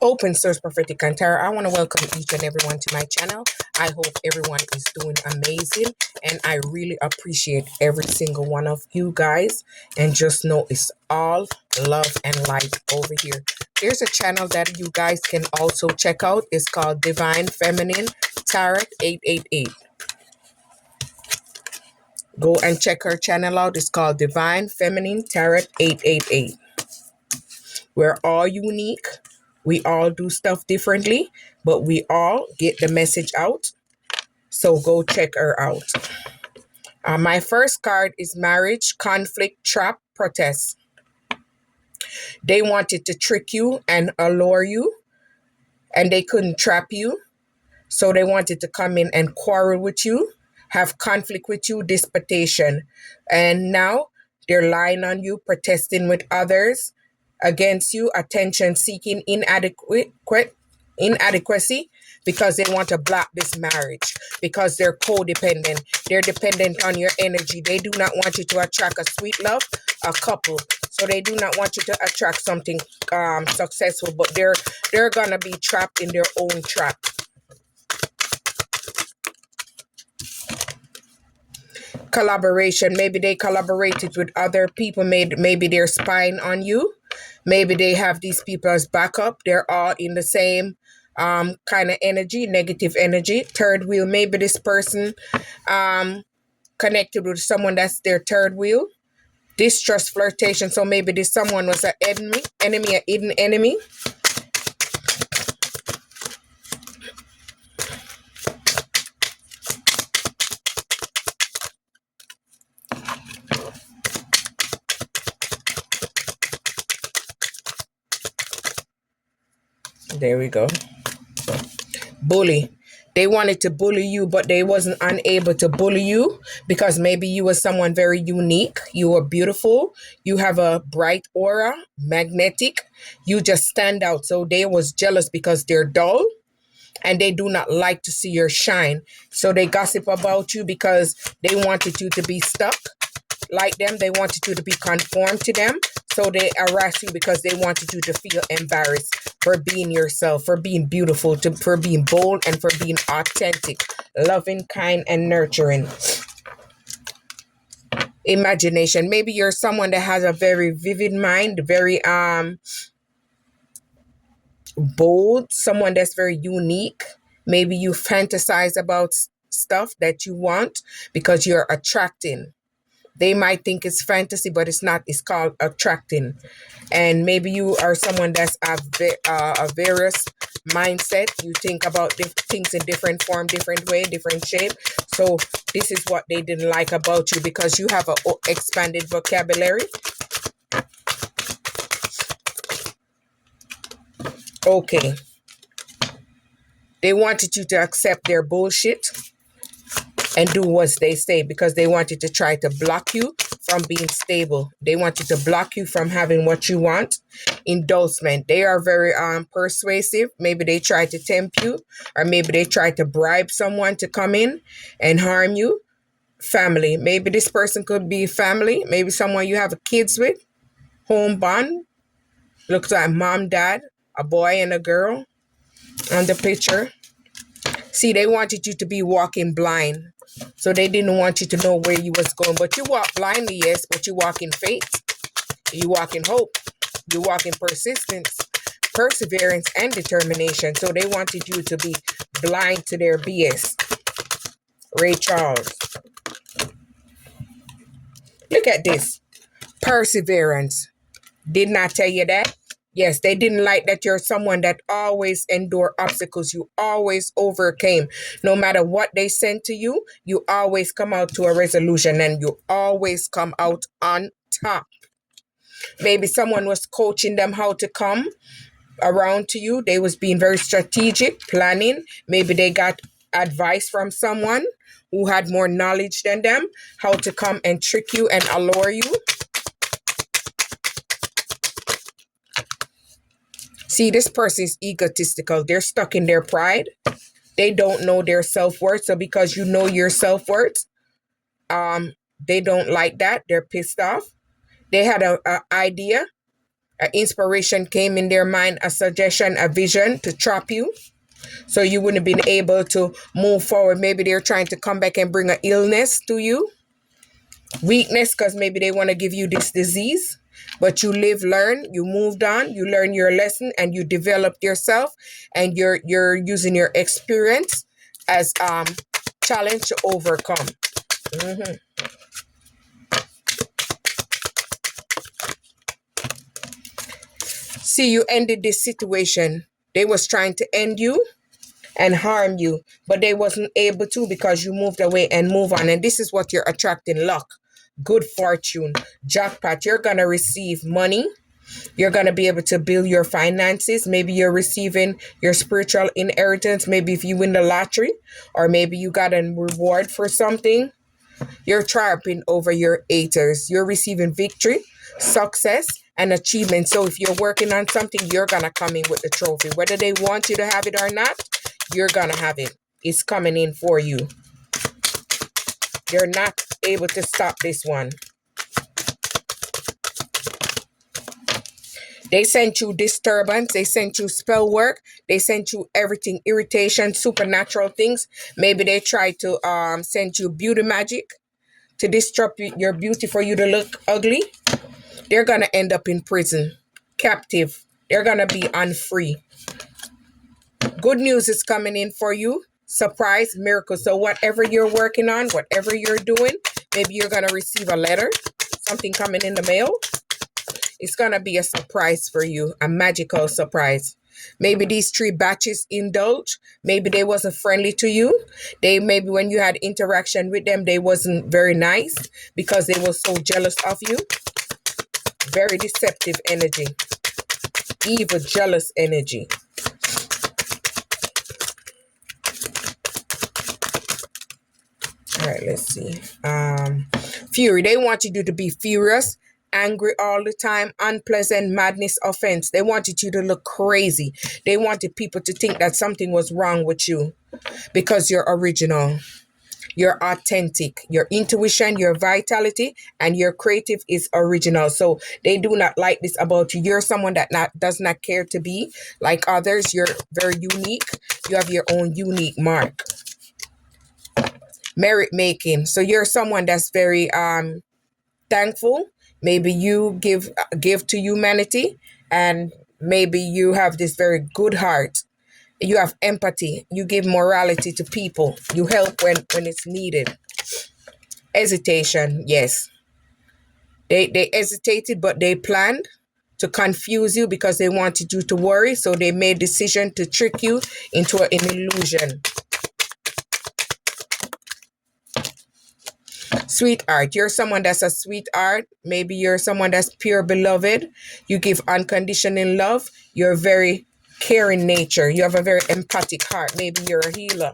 Open Source Prophetic and Tarot. I want to welcome each and everyone to my channel. I hope everyone is doing amazing, and I really appreciate every single one of you guys. And just know it's all love and light over here. There's a channel that you guys can also check out. It's called Divine Feminine Tarot 888. Go and check her channel out. It's called Divine Feminine Tarot 888. We're all unique. We all do stuff differently, but we all get the message out. So go check her out. My first card is Marriage, Conflict, Trap, Protest. They wanted to trick you and allure you, and they couldn't trap you. So they wanted to come in and quarrel with you, have conflict with you, disputation. And now they're lying on you, protesting with others against you, attention seeking, inadequacy, because they want to block this marriage, because they're codependent. They're dependent on your energy. They do not want you to attract a sweet love, a couple. So they do not want you to attract something successful, but they're gonna be trapped in their own trap. Collaboration. Maybe they collaborated with other people. Maybe they're spying on you. Maybe they have these people as backup. They're all in the same kind of energy, negative energy. Third wheel. Maybe this person connected with someone that's their third wheel. Distrust, flirtation. So maybe this someone was an enemy, a hidden enemy. There we go. Bully. They wanted to bully you, but they wasn't unable to bully you because maybe you were someone very unique. You were beautiful. You have a bright aura, magnetic. You just stand out. So they was jealous because they're dull and they do not like to see your shine. So they gossip about you because they wanted you to be stuck like them. They wanted you to be conformed to them. So they harass you because they wanted you to feel embarrassed for being yourself, for being beautiful, for being bold, and for being authentic, loving, kind, and nurturing. Imagination. Maybe you're someone that has a very vivid mind, very bold, someone that's very unique. Maybe you fantasize about stuff that you want because you're attracting. They might think it's fantasy, but it's not. It's called attracting. And maybe you are someone that's a various mindset. You think about things in different form, different way, different shape. So this is what they didn't like about you, because you have an expanded vocabulary. Okay. They wanted you to accept their bullshit and do what they say, because they wanted to try to block you from being stable. They wanted to block you from having what you want. Endorsement. They are very persuasive. Maybe they try to tempt you, or maybe they try to bribe someone to come in and harm you. Family. Maybe this person could be family. Maybe someone you have kids with. Home bond. Looks like mom, dad, a boy and a girl on the picture. See, they wanted you to be walking blind. So they didn't want you to know where you was going. But you walk blindly, yes, but you walk in faith. You walk in hope. You walk in persistence, perseverance, and determination. So they wanted you to be blind to their BS. Ray Charles. Look at this. Perseverance. Didn't I tell you that? Yes, they didn't like that you're someone that always endure obstacles. You always overcame. No matter what they sent to you, you always come out to a resolution, and you always come out on top. Maybe someone was coaching them how to come around to you. They was being very strategic, planning. Maybe they got advice from someone who had more knowledge than them, how to come and trick you and allure you. See, this person is egotistical. They're stuck in their pride. They don't know their self-worth. So because you know your self-worth, they don't like that. They're pissed off. They had an idea An inspiration came in their mind, a suggestion, a vision to trap you. So you wouldn't have been able to move forward. Maybe they're trying to come back and bring an illness to you. Weakness, because maybe they want to give you this disease. But you live, learn, you moved on, you learn your lesson, and you developed yourself, and you're using your experience as challenge to overcome. See, you ended this situation. They was trying to end you and harm you, but they wasn't able to because you moved away and move on. And this is what you're attracting: luck, good fortune, jackpot. You're gonna receive money. You're going to be able to build your finances. Maybe you're receiving your spiritual inheritance. Maybe if you win the lottery, or maybe you got a reward for something. You're triumphing over your haters. You're receiving victory, success, and achievement. So if you're working on something, you're going to come in with the trophy. Whether they want you to have it or not, you're going to have it. It's coming in for you. You're not able to stop this one. They sent you disturbance. They sent you spell work. They sent you everything, irritation, supernatural things. Maybe they tried to send you beauty magic to disrupt your beauty for you to look ugly. They're going to end up in prison, captive. They're going to be unfree. Good news is coming in for you. Surprise, miracle. So whatever you're working on, whatever you're doing, maybe you're going to receive a letter, something coming in the mail. It's going to be a surprise for you, a magical surprise. Maybe these 3 batches indulge. Maybe they wasn't friendly to you. Maybe when you had interaction with them, they wasn't very nice because they were so jealous of you. Very deceptive energy. Evil, jealous energy. All right, let's see. Fury. They want you to be furious, angry all the time, unpleasant, madness, offense. They wanted you to look crazy. They wanted people to think that something was wrong with you because you're original. You're authentic. Your intuition, your vitality, and your creative is original. So they do not like this about you. You're someone that does not care to be like others. You're very unique. You have your own unique mark. Merit making. So you're someone that's very thankful. Maybe you give to humanity, and maybe you have this very good heart. You have empathy. You give morality to people. You help when it's needed. Hesitation, yes. They hesitated, but they planned to confuse you because they wanted you to worry. So they made decision to trick you into an illusion. Sweetheart, you're someone that's a sweetheart. Maybe you're someone that's pure beloved. You give unconditional love. You're very caring nature. You have a very empathic heart. Maybe you're a healer,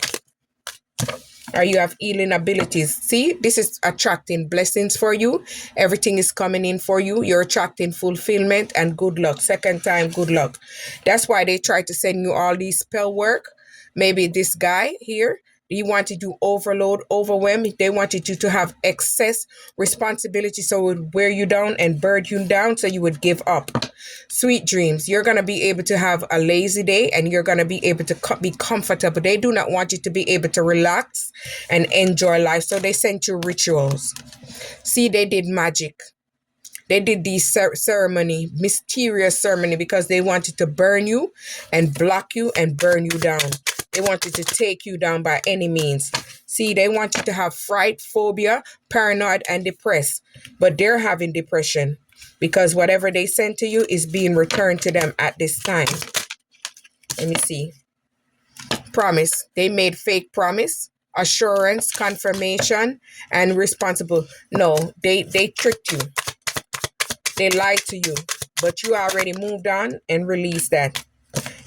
or you have healing abilities. See, this is attracting blessings for you. Everything is coming in for you. You're attracting fulfillment and good luck. Second time, good luck. That's why they try to send you all these spell work. Maybe this guy here, he wanted you overload, overwhelm. They wanted you to have excess responsibility, so it would wear you down and burn you down, so you would give up. Sweet dreams. You're going to be able to have a lazy day, and you're going to be able to be comfortable. They do not want you to be able to relax and enjoy life, so they sent you rituals. See, they did magic. They did these ceremony, mysterious ceremony, because they wanted to burn you and block you and burn you down. They wanted to take you down by any means. See, they want you to have fright, phobia, paranoid, and depressed. But they're having depression because whatever they sent to you is being returned to them at this time. Let me see. Promise. They made fake promise, assurance, confirmation, and responsible. No, they tricked you. They lied to you. But you already moved on and released that.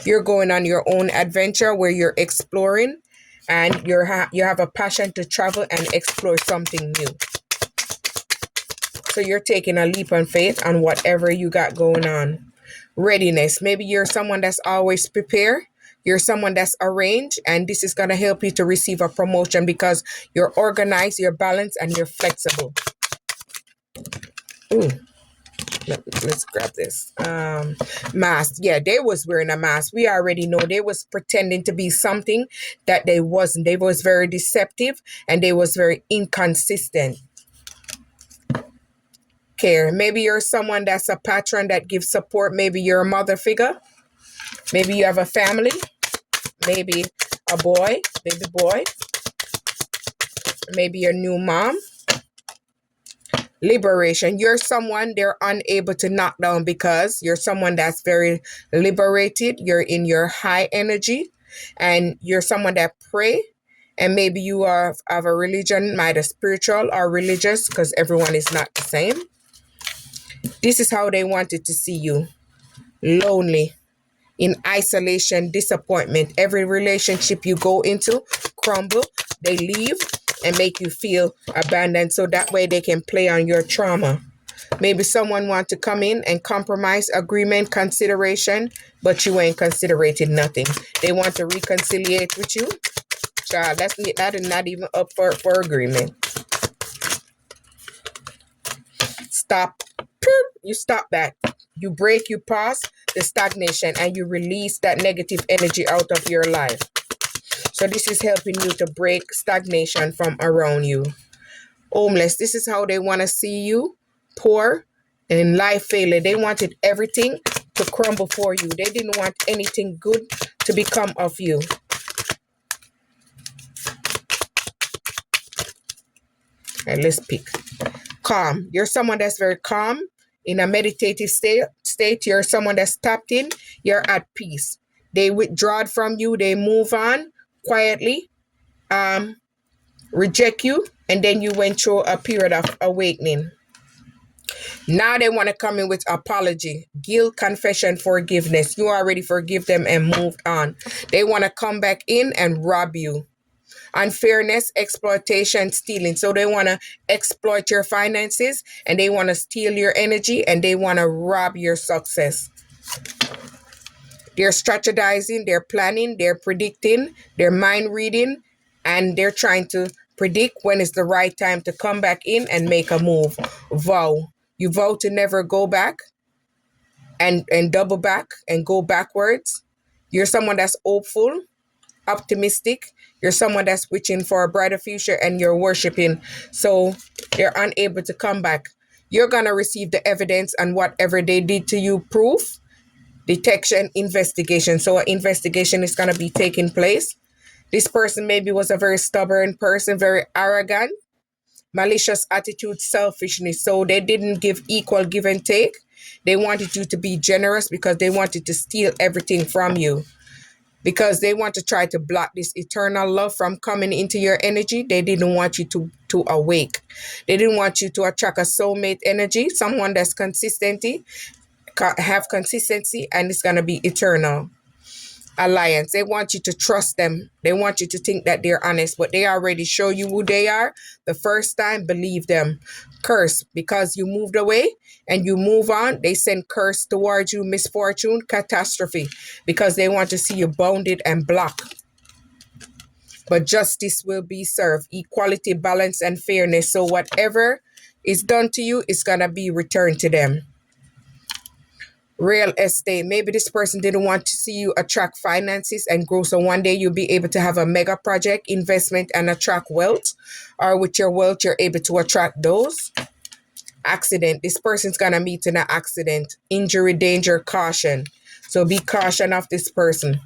You're going on your own adventure where you're exploring, and you have a passion to travel and explore something new. So you're taking a leap of faith on whatever you got going on. Readiness. Maybe you're someone that's always prepared. You're someone that's arranged, and this is going to help you to receive a promotion because you're organized, you're balanced, and you're flexible. Ooh. Let's grab this. Mask. Yeah, they was wearing a mask. We already know they was pretending to be something that they wasn't. They was very deceptive and they was very inconsistent. Care. Maybe you're someone that's a patron that gives support. Maybe you're a mother figure. Maybe you have a family. Maybe a boy, baby boy. Maybe your new mom. Liberation. You're someone they're unable to knock down because you're someone that's very liberated. You're in your high energy and you're someone that pray. And maybe you are of a religion, either spiritual or religious, because everyone is not the same. This is how they wanted to see you. Lonely, in isolation, disappointment. Every relationship you go into crumble. They leave and make you feel abandoned so that way they can play on your trauma. Maybe someone want to come in and compromise, agreement, consideration, but you ain't considerated nothing. They want to reconciliate with you. Child, that is not even up for agreement. Stop. You stop that. You break, you pause the stagnation, and you release that negative energy out of your life. So this is helping you to break stagnation from around you. Homeless. This is how they want to see you. Poor and in life failure. They wanted everything to crumble for you. They didn't want anything good to become of you. And let's pick. Calm. You're someone that's very calm. In a meditative state, you're someone that's tapped in. You're at peace. They withdraw from you. They move on quietly, reject you, and then you went through a period of awakening. Now they want to come in with apology, guilt, confession, forgiveness. You already forgive them and moved on. They want to come back in and rob you. Unfairness, exploitation, stealing. So they want to exploit your finances and they want to steal your energy and they want to rob your success. They're strategizing, they're planning, they're predicting, they're mind reading, and they're trying to predict when is the right time to come back in and make a move. Vow. You vow to never go back and double back and go backwards. You're someone that's hopeful, optimistic. You're someone that's wishing for a brighter future and you're worshiping. So they're unable to come back. You're going to receive the evidence and whatever they did to you, proof, detection, investigation. So an investigation is going to be taking place. This person maybe was a very stubborn person, very arrogant, malicious attitude, selfishness. So they didn't give equal give and take. They wanted you to be generous because they wanted to steal everything from you. Because they want to try to block this eternal love from coming into your energy. They didn't want you to awake. They didn't want you to attract a soulmate energy, someone that's have consistency, and it's going to be eternal. Alliance. They want you to trust them. They want you to think that they're honest, but they already show you who they are. The first time, believe them. Curse. Because you moved away and you move on, they send curse towards you, misfortune, catastrophe, because they want to see you bounded and blocked. But justice will be served. Equality, balance, and fairness. So whatever is done to you is going to be returned to them. Real estate. Maybe this person didn't want to see you attract finances and grow. So one day you'll be able to have a mega project, investment, and attract wealth. Or with your wealth, you're able to attract those. Accident. This person's going to meet in an accident. Injury, danger, caution. So be caution of this person.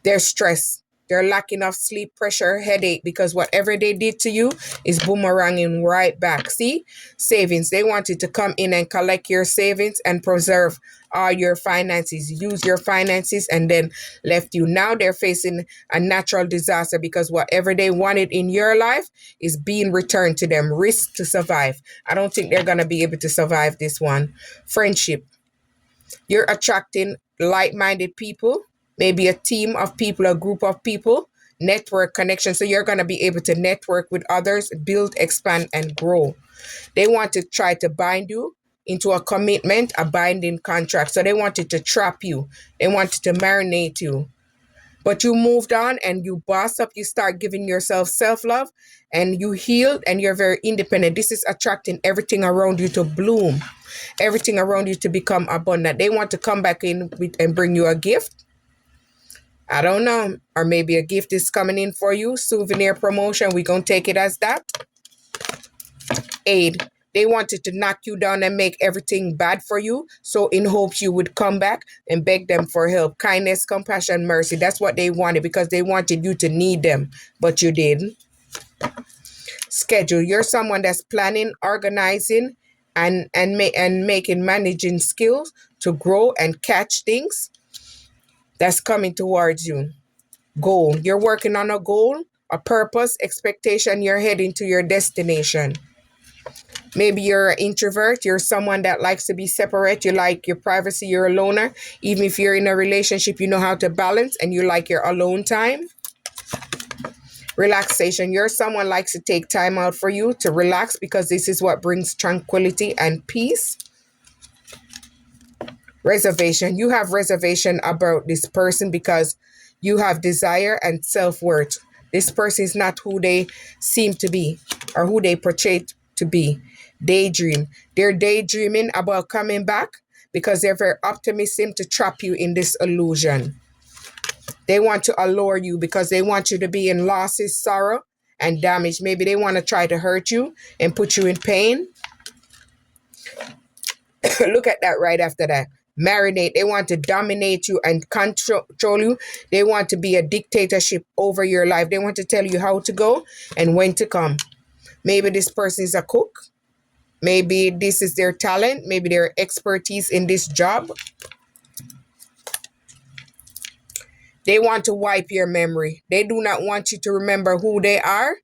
They're stressed. They're lacking of sleep, pressure, headache, because whatever they did to you is boomeranging right back. See? Savings. They wanted to come in and collect your savings and preserve all your finances. Use your finances and then left you. Now they're facing a natural disaster because whatever they wanted in your life is being returned to them. Risk to survive. I don't think they're going to be able to survive this one. Friendship. You're attracting like-minded people. Maybe a team of people, a group of people, network connection. So you're going to be able to network with others, build, expand, and grow. They want to try to bind you into a commitment, a binding contract. So they wanted to trap you. They wanted to marinate you. But you moved on and you boss up. You start giving yourself self-love and you healed and you're very independent. This is attracting everything around you to bloom. everything around you to become abundant. They want to come back in and bring you a gift. I don't know. Or maybe a gift is coming in for you. Souvenir promotion. We're going to take it as that. Aid. They wanted to knock you down and make everything bad for you. So in hopes you would come back and beg them for help. Kindness, compassion, mercy. That's what they wanted because they wanted you to need them. But you didn't. Schedule. You're someone that's planning, organizing, and making managing skills to grow and catch things that's coming towards you. Goal. You're working on a goal, a purpose, expectation. You're heading to your destination. Maybe you're an introvert. You're someone that likes to be separate. You like your privacy. You're a loner. Even if you're in a relationship, you know how to balance and you like your alone time. Relaxation. You're someone likes to take time out for you to relax because this is what brings tranquility and peace. Reservation. You have reservation about this person because you have desire and self-worth. This person is not who they seem to be or who they portray to be. Daydream. They're daydreaming about coming back because they're very optimistic to trap you in this illusion. They want to allure you because they want you to be in losses, sorrow, and damage. Maybe they want to try to hurt you and put you in pain. Look at that right after that. Marinate. They want to dominate you and control you. They want to be a dictatorship over your life. They want to tell you how to go and when to come. Maybe this person is a cook. Maybe this is their talent. Maybe their expertise in this job. They want to wipe your memory. They do not want you to remember who they are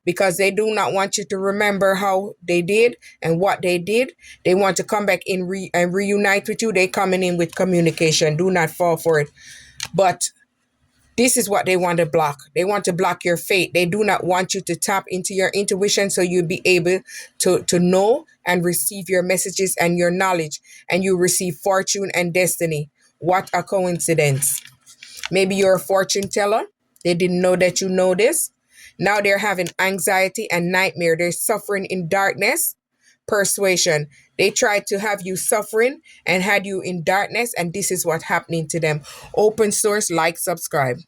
because they do not want you to remember how they did and what they did. They want to come back in and reunite with you. They coming in with communication. Do not fall for it. But this is what they want to block. They want to block your fate. They do not want you to tap into your intuition so you'll be able to know and receive your messages and your knowledge. And you receive fortune and destiny. What a coincidence. Maybe you're a fortune teller. They didn't know that you know this. Now they're having anxiety and nightmare. They're suffering in darkness. Persuasion. They tried to have you suffering and had you in darkness. And this is what's happening to them. Open source, like, subscribe.